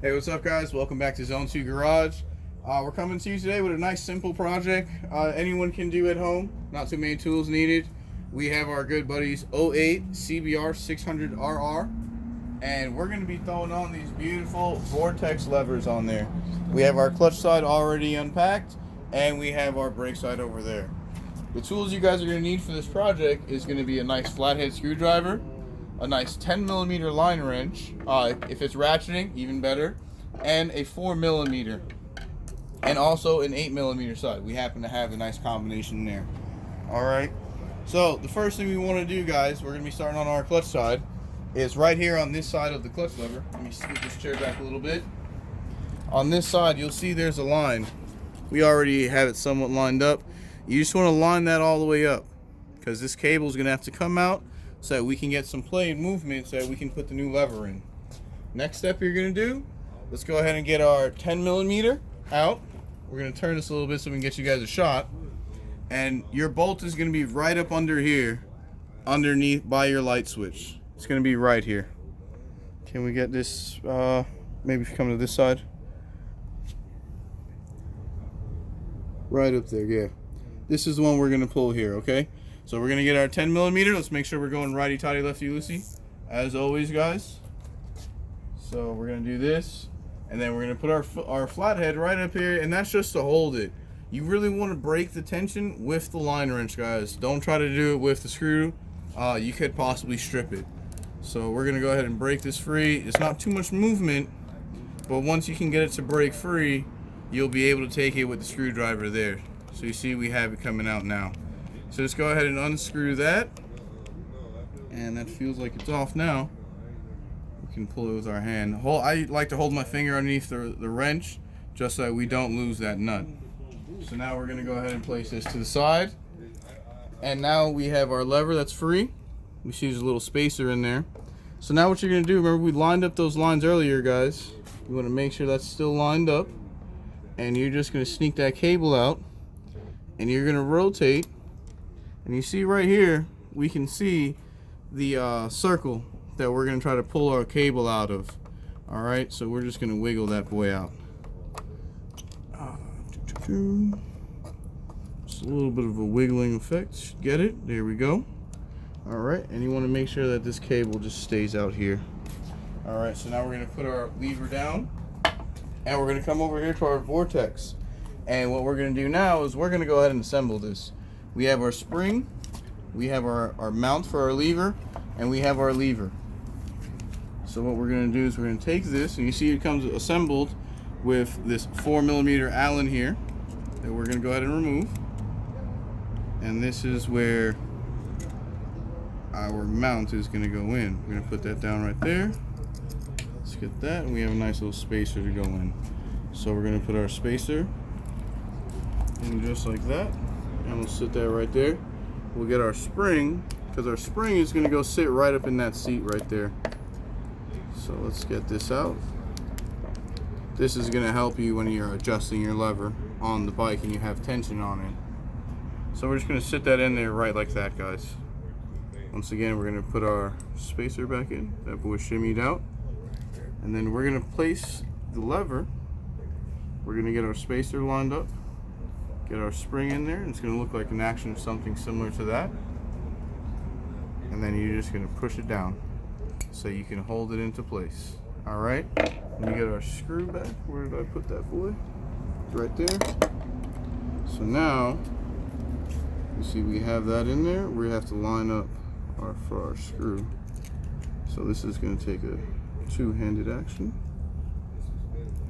Hey, what's up, guys? Welcome back to Zone 2 Garage. We're coming to you today with a nice simple project anyone can do at home. Not too many tools needed. We have our good buddies 08 CBR600RR, and we're going to be throwing on these beautiful vortex levers on there. We have our clutch side already unpacked, and we have our brake side over there. The tools you guys are going to need for this project is going to be a nice flathead screwdriver, a nice 10mm line wrench, if it's ratcheting, even better, and a 4mm, and also an 8mm side. We happen to have a nice combination there. Alright, so the first thing we want to do, guys, we're going to be starting on our clutch side, is right here on this side of the clutch lever. Let me scoot this chair back a little bit. On this side, you'll see there's a line. We already have it somewhat lined up. You just want to line that all the way up, because this cable is going to have to come out so that we can get some play and movement so that we can put the new lever in. Next step you're going to do, let's go ahead and get our 10mm out. We're going to turn this a little bit so we can get you guys a shot. And your bolt is going to be right up under here, underneath by your light switch. It's going to be right here. Can we get this, maybe if you come to this side? Right up there, yeah. This is the one we're going to pull here, okay? So we're going to get our 10mm. Let's make sure we're going righty-tighty, lefty-loosey, as always, guys. So we're going to do this, and then we're going to put our flathead right up here, and that's just to hold it. You really want to break the tension with the line wrench, guys. Don't try to do it with the screw. You could possibly strip it. So we're going to go ahead and break this free. It's not too much movement, but once you can get it to break free, you'll be able to take it with the screwdriver there. So you see we have it coming out now. So just go ahead and unscrew that, and that feels like it's off now. We can pull it with our hand. I like to hold my finger underneath the wrench just so that we don't lose that nut. So now we're going to go ahead and place this to the side, and now we have our lever that's free. We see there's a little spacer in there. So now what you're going to do, remember we lined up those lines earlier, guys. You want to make sure that's still lined up, and you're just going to sneak that cable out, and you're going to rotate. And you see right here, we can see the circle that we're going to try to pull our cable out of. Alright, so we're just going to wiggle that boy out. Just a little bit of a wiggling effect. Get it? There we go. Alright, and you want to make sure that this cable just stays out here. Alright, so now we're going to put our lever down, and we're going to come over here to our vortex. And what we're going to do now is we're going to go ahead and assemble this. We have our spring, we have our mount for our lever, and we have our lever. So what we're going to do is we're going to take this, and you see it comes assembled with this 4mm Allen here that we're going to go ahead and remove. And this is where our mount is going to go in. We're going to put that down right there. Let's get that, and we have a nice little spacer to go in. So we're going to put our spacer in just like that. And we'll sit that right there. We'll get our spring, because our spring is going to go sit right up in that seat right there. So let's get this out. This is going to help you when you're adjusting your lever on the bike and you have tension on it. So we're just going to sit that in there right like that, guys. Once again, we're going to put our spacer back in. That boy shimmied out. And then we're going to place the lever. We're going to get our spacer lined up. Get our spring in there, and it's going to look like an action of something similar to that. And then you're just going to push it down so you can hold it into place. Alright, and we get our screw back. Where did I put that boy? It's right there. So now, you see we have that in there. We have to line up for our screw. So this is going to take a two-handed action.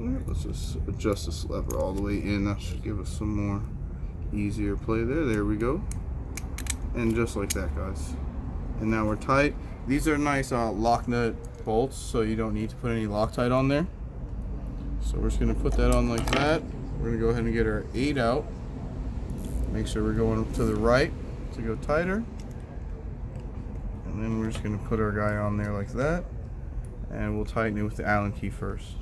Let's just adjust this lever all the way in. That should give us some more easier play there. There we go. And just like that, guys. And now we're tight. These are nice lock nut bolts, so you don't need to put any Loctite on there. So we're just going to put that on like that. We're going to go ahead and get our 8 out. Make sure we're going to the right to go tighter. And then we're just going to put our guy on there like that. And we'll tighten it with the Allen key first.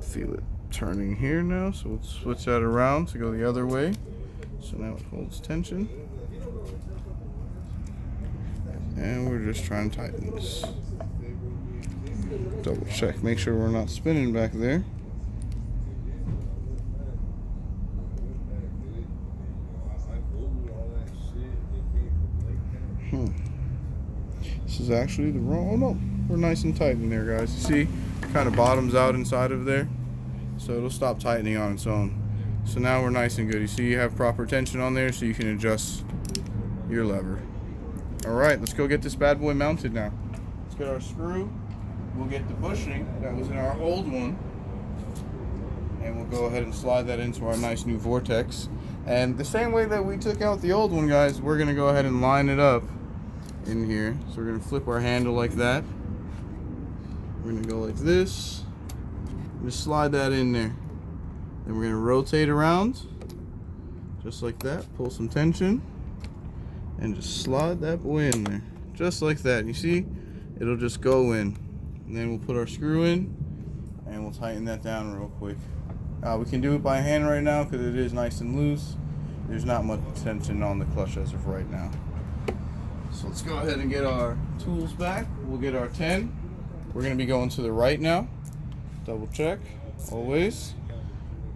Feel it turning here now, so we'll switch that around to go the other way. So now it holds tension. And we're just trying to tighten this. Double check, make sure we're not spinning back there. This is actually the wrong, oh no, we're nice and tight in there, guys. You see, it kind of bottoms out inside of there, so it'll stop tightening on its own. So now we're nice and good. You see you have proper tension on there, so you can adjust your lever. All right, let's go get this bad boy mounted now. Let's get our screw. We'll get the bushing that was in our old one, and we'll go ahead and slide that into our nice new vortex. And the same way that we took out the old one, guys, we're gonna go ahead and line it up in here. So we're gonna flip our handle like that. We're gonna go like this. Just slide that in there. Then we're gonna rotate around, just like that. Pull some tension, and just slide that boy in there, just like that. You see, it'll just go in. And then we'll put our screw in, and we'll tighten that down real quick. We can do it by hand right now because it is nice and loose. There's not much tension on the clutch as of right now. So let's go ahead and get our tools back. We'll get our 10. We're going to be going to the right now. Double check, always.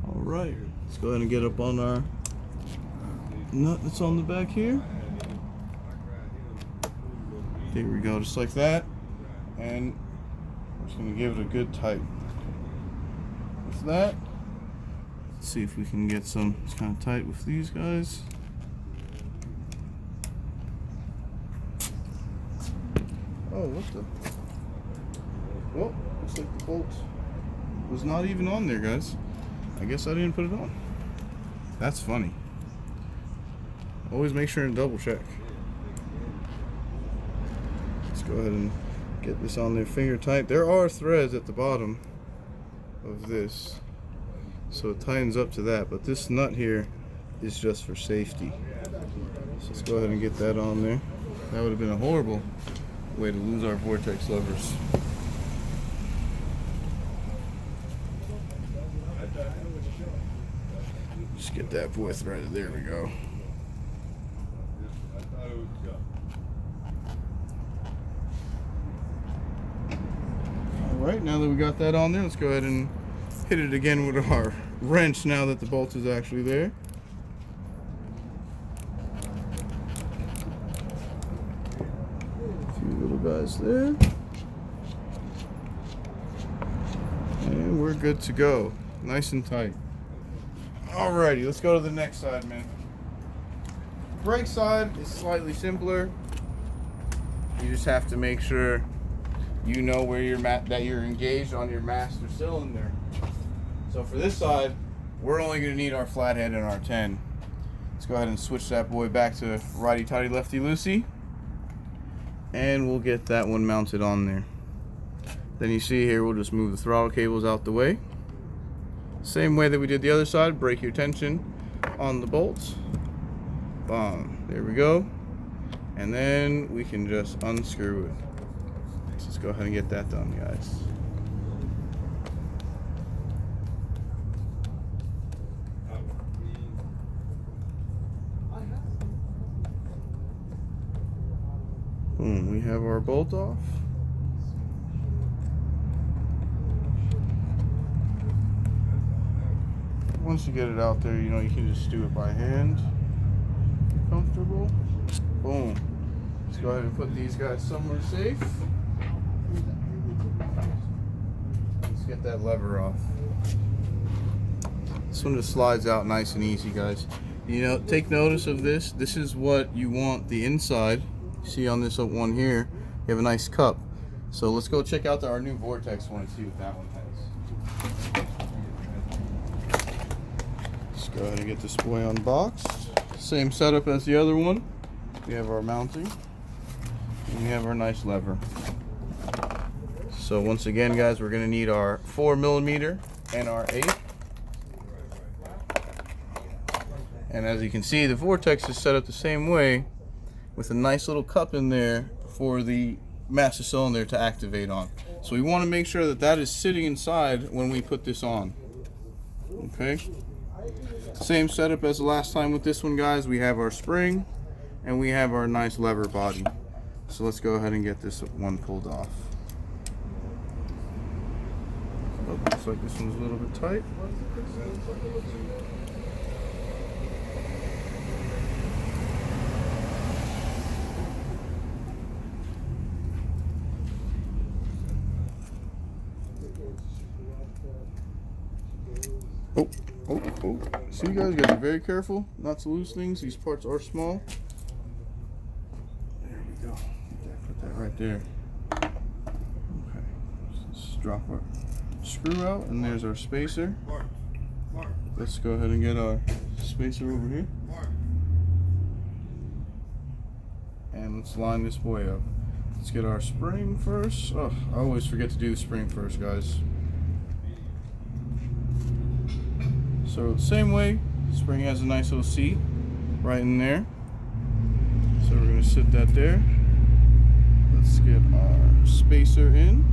All right, let's go ahead and get up on our nut that's on the back here. There we go, just like that. And we're just going to give it a good tight. With that, let's see if we can get some, it's kind of tight with these guys. Oh, what the? Oh, looks like the bolt was not even on there, guys. I guess I didn't put it on. That's funny. Always make sure and double check. Let's go ahead and get this on there finger tight. There are threads at the bottom of this, so it tightens up to that, but this nut here is just for safety. So let's go ahead and get that on there. That would have been a horrible way to lose our vortex levers. Just get that boy threaded. There we go. Alright, now that we got that on there, let's go ahead and hit it again with our wrench now that the bolt is actually there. A few little guys there. And we're good to go. Nice and tight. Alrighty, let's go to the next side, man. Brake side is slightly simpler. You just have to make sure you know where that you're engaged on your master cylinder. So for this side, we're only going to need our flathead and our 10. Let's go ahead and switch that boy back to righty-tighty, lefty-loosey, and we'll get that one mounted on there. Then you see here, we'll just move the throttle cables out the way. Same way that we did the other side, break your tension on the bolts. Boom, there we go. And then we can just unscrew it. Let's go ahead and get that done, guys. Boom, we have our bolt off. Once you get it out there, you know, you can just do it by hand. Comfortable. Boom. Let's go ahead and put these guys somewhere safe. Let's get that lever off. This one just slides out nice and easy, guys. You know, take notice of this. This is what you want the inside. See on this one here, you have a nice cup. So let's go check out our new vortex one and see what that one has. Let's go ahead and get this boy unboxed. Same setup as the other one. We have our mounting, and we have our nice lever. So once again, guys, we're going to need our 4mm and our 8. And as you can see, the vortex is set up the same way, with a nice little cup in there for the master cylinder to activate on. So we want to make sure that that is sitting inside when we put this on. Okay. Same setup as the last time with this one, guys. We have our spring and we have our nice lever body. So let's go ahead and get this one pulled off. Oh, looks like this one's a little bit tight. Oh. See, you guys gotta be very careful not to lose things. These parts are small. There we go. Put that right there. Okay. Let's drop our screw out, and there's our spacer. Let's go ahead and get our spacer over here. And let's line this boy up. Let's get our spring first. Oh, I always forget to do the spring first, guys. So the same way, spring has a nice little seat right in there. So we're going to sit that there. Let's get our spacer in.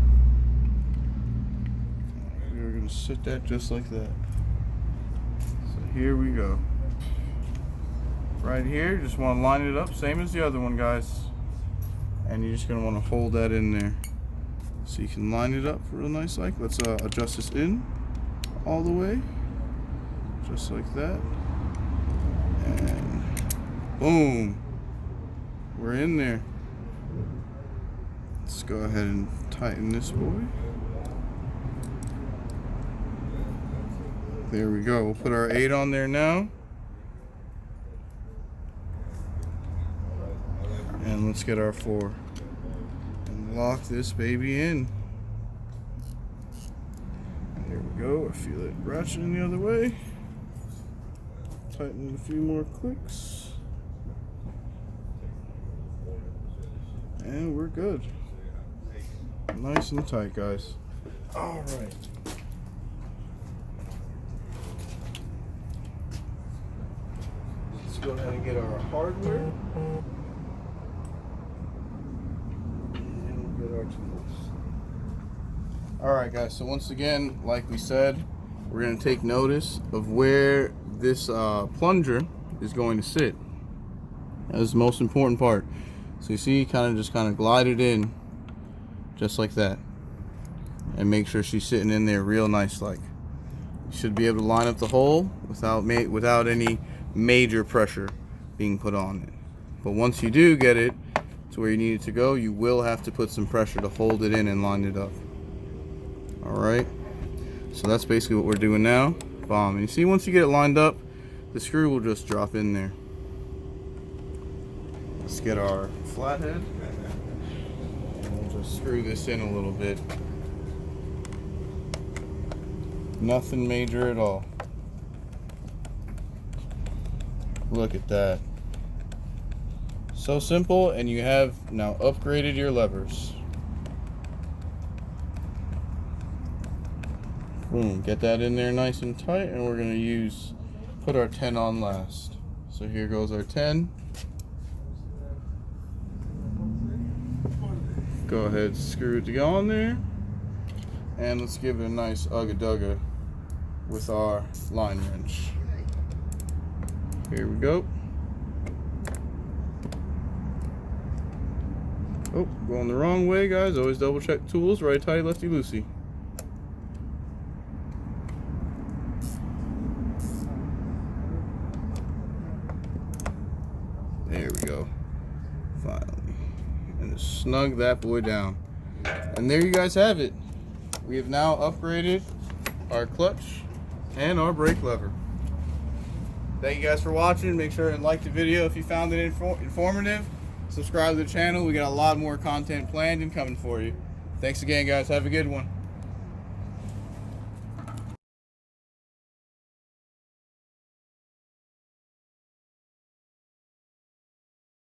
We're going to sit that just like that. So here we go. Right here, just want to line it up, same as the other one, guys. And you're just going to want to hold that in there. So you can line it up real nice like. Let's adjust this in all the way. Just like that. And boom. We're in there. Let's go ahead and tighten this boy. There we go. We'll put our 8 on there now. And let's get our 4. And lock this baby in. There we go. I feel it ratcheting the other way. Tighten a few more clicks. And we're good. Nice and tight, guys. All right. Let's go ahead and get our hardware. And we'll get our tools. All right, guys. So once again, like we said, we're going to take notice of where this plunger is going to sit. That's the most important part. So you see, kind of glide it in just like that, and make sure she's sitting in there real nice like. You should be able to line up the hole without any major pressure being put on it. But once you do get it to where you need it to go, you will have to put some pressure to hold it in and line it up. Alright, so that's basically what we're doing now. Bomb. And you see, once you get it lined up, the screw will just drop in there. Let's get our flathead, and we'll just screw this in a little bit. Nothing major at all. Look at that. So simple, and you have now upgraded your levers. Boom, get that in there nice and tight, and we're going to put our 10 on last. So here goes our 10. Go ahead, screw it on there, and let's give it a nice ugga-dugga with our line wrench. Here we go. Oh, going the wrong way, guys. Always double check tools, right tight, lefty loosey. There we go. Finally. And just snug that boy down. And there you guys have it. We have now upgraded our clutch and our brake lever. Thank you guys for watching. Make sure and like the video if you found it informative. Subscribe to the channel. We got a lot more content planned and coming for you. Thanks again, guys. Have a good one.